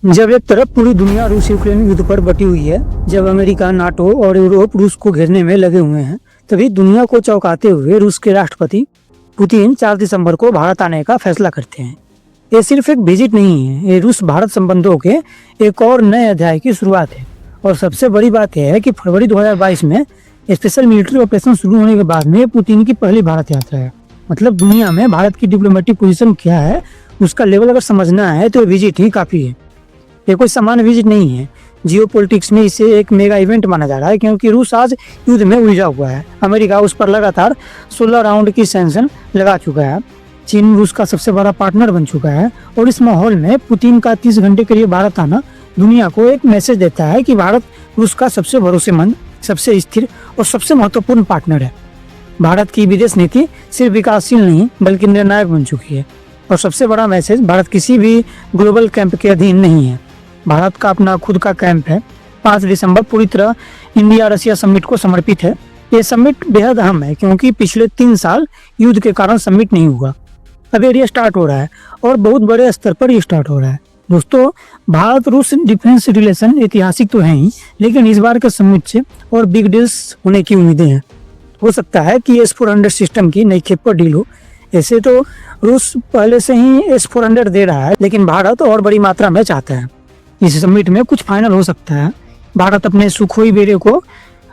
जब एक तरफ पूरी दुनिया रूस यूक्रेन युद्ध पर बटी हुई है, जब अमेरिका, नाटो और यूरोप रूस को घेरने में लगे हुए हैं, तभी दुनिया को चौंकाते हुए रूस के राष्ट्रपति पुतिन 4 दिसंबर को भारत आने का फैसला करते हैं। ये सिर्फ एक विजिट नहीं है, ये रूस भारत संबंधों के एक और नए अध्याय की शुरुआत है। और सबसे बड़ी बात यह है कि फरवरी 2022 में स्पेशल मिलिट्री ऑपरेशन शुरू होने के बाद में पुतिन की पहली भारत यात्रा है। मतलब दुनिया में भारत की डिप्लोमेटिक पोजीशन क्या है, उसका लेवल अगर समझना है तो विजिट ही काफी है। ये कोई सामान्य विजिट नहीं है। जियोपॉलिटिक्स में इसे एक मेगा इवेंट माना जा रहा है, क्योंकि रूस आज युद्ध में उलझा हुआ है। अमेरिका उस पर लगातार 16 राउंड की सैंक्शन लगा चुका है। चीन रूस का सबसे बड़ा पार्टनर बन चुका है। और इस माहौल में पुतिन का 30 घंटे के लिए भारत आना दुनिया को एक मैसेज देता है कि भारत रूस का सबसे भरोसेमंद, सबसे स्थिर और सबसे महत्वपूर्ण पार्टनर है। भारत की विदेश नीति सिर्फ विकासशील नहीं बल्कि निर्णायक बन चुकी है। और सबसे बड़ा मैसेज, भारत किसी भी ग्लोबल कैंप के अधीन नहीं है। भारत का अपना खुद का कैंप है। 5 दिसंबर पूरी तरह इंडिया रशिया समिट को समर्पित है। ये समिट बेहद अहम है, क्योंकि पिछले 3 साल युद्ध के कारण समिट नहीं हुआ। अब ये स्टार्ट हो रहा है और बहुत बड़े स्तर पर ये स्टार्ट हो रहा है। दोस्तों, भारत रूस डिफेंस रिलेशन ऐतिहासिक तो है ही, लेकिन इस बार के समिट से और बिग डील्स होने की उम्मीदें हैं। हो सकता है कि S-400 सिस्टम की नई खेप पर डील हो। ऐसे तो रूस पहले से ही S-400 दे रहा है, लेकिन भारत और बड़ी मात्रा में चाहता है। इस समिट में कुछ फाइनल हो सकता है। भारत अपने सुखोई बेड़े को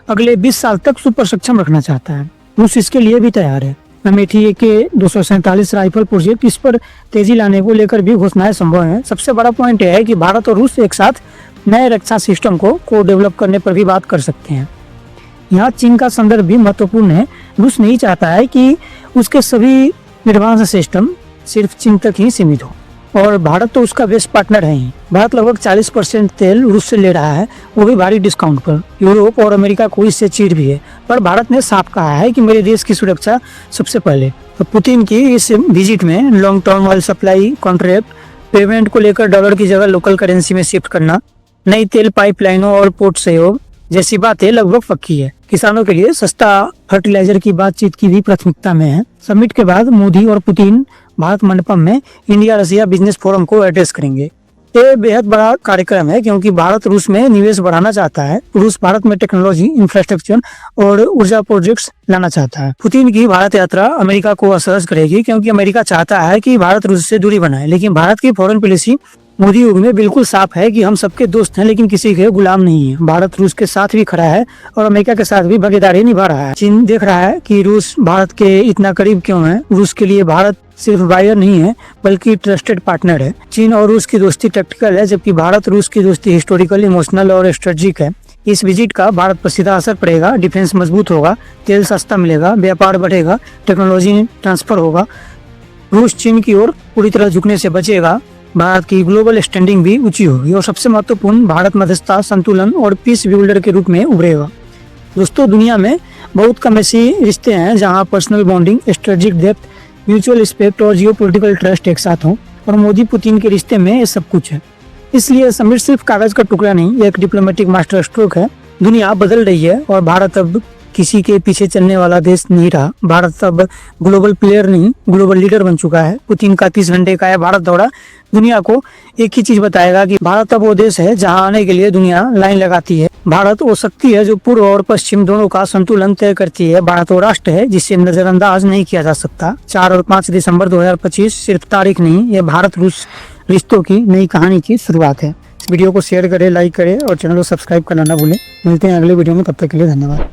अगले 20 साल तक सुपर सक्षम रखना चाहता है। रूस इसके लिए भी तैयार है। अमेठी के 247 राइफल प्रोजेक्ट, इस पर तेजी लाने को लेकर भी घोषणाएं संभव है। सबसे बड़ा पॉइंट यह है कि भारत और रूस एक साथ नए रक्षा सिस्टम को डेवलप करने पर भी बात कर सकते हैं। यहाँ चीन का संदर्भ भी महत्वपूर्ण है। रूस नहीं चाहता है कि उसके सभी एडवांस सिस्टम सिर्फ चीन तक ही सीमित हो, और भारत तो उसका बेस्ट पार्टनर है ही। भारत लगभग 40% तेल रूस से ले रहा है, वो भी भारी डिस्काउंट पर। यूरोप और अमेरिका को इससे चीड़ भी है, पर भारत ने साफ कहा है कि मेरे देश की सुरक्षा सबसे पहले। तो पुतिन की इस विजिट में long term oil supply contract, payment को लेकर डॉलर की जगह लोकल करेंसी में शिफ्ट करना, नई तेल पाइपलाइनों और पोर्ट सहयोग जैसी बातें लगभग पक्की है। किसानों के लिए सस्ता फर्टिलाइजर की बातचीत की भी प्राथमिकता में है। समिट के बाद मोदी और पुतिन भारत मंडपम में इंडिया रशिया बिजनेस फोरम को एड्रेस करेंगे। ये बेहद बड़ा कार्यक्रम है, क्योंकि भारत रूस में निवेश बढ़ाना चाहता है। रूस भारत में टेक्नोलॉजी, इंफ्रास्ट्रक्चर और ऊर्जा प्रोजेक्ट्स लाना चाहता है। पुतिन की भारत यात्रा अमेरिका को असहज करेगी, क्योंकि अमेरिका चाहता है कि भारत रूस से दूरी बनाए। लेकिन भारत की फॉरेन पॉलिसी मोदी युग में बिल्कुल साफ है कि हम सबके दोस्त हैं, लेकिन किसी के गुलाम नहीं है। भारत रूस के साथ भी खड़ा है और अमेरिका के साथ भी भागीदारी निभा रहा है। चीन देख रहा है कि रूस भारत के इतना करीब क्यों है। रूस के लिए भारत सिर्फ बायर नहीं है बल्कि ट्रस्टेड पार्टनर है। चीन और रूस की दोस्ती टैक्टिकल है, जबकि भारत रूस की दोस्ती हिस्टोरिकल, इमोशनल और स्ट्रेटेजिक है। इस विजिट का भारत पर सीधा असर पड़ेगा। डिफेंस मजबूत होगा, तेल सस्ता मिलेगा, व्यापार बढ़ेगा, टेक्नोलॉजी ट्रांसफर होगा। रूस चीन की ओर पूरी तरह झुकने से बचेगा। भारत की ग्लोबल स्टैंडिंग भी ऊंची होगी, और सबसे महत्वपूर्ण, भारत मध्यस्थता, संतुलन और पीस बिल्डर के रूप में उभरेगा। दोस्तों, दुनिया में बहुत कम ऐसे रिश्ते हैं जहां personal bonding, strategic depth, mutual respect और जियोपॉलिटिकल ट्रस्ट एक साथ हों, और मोदी पुतिन के रिश्ते में ये सब कुछ है। इसलिए समिट सिर्फ कागज का टुकड़ा नहीं, एक डिप्लोमेटिक मास्टर स्ट्रोक है। दुनिया बदल रही है और भारत अब किसी के पीछे चलने वाला देश नहीं रहा। भारत अब ग्लोबल प्लेयर नहीं, ग्लोबल लीडर बन चुका है। पुतिन का 30 घंटे का भारत दौरा दुनिया को एक ही चीज बताएगा कि भारत अब वो देश है जहां आने के लिए दुनिया लाइन लगाती है। भारत वो शक्ति है जो पूर्व और पश्चिम दोनों का संतुलन तय करती है। भारत वो राष्ट्र है जिसे नजरअंदाज नहीं किया जा सकता। 4 और 5 दिसंबर 2025 सिर्फ तारीख नहीं, ये भारत रूस रिश्तों की नई कहानी की शुरुआत है। इस वीडियो को शेयर करें, लाइक करें और चैनल को सब्सक्राइब करना ना भूलें। मिलते हैं अगले वीडियो में, तब तक के लिए धन्यवाद।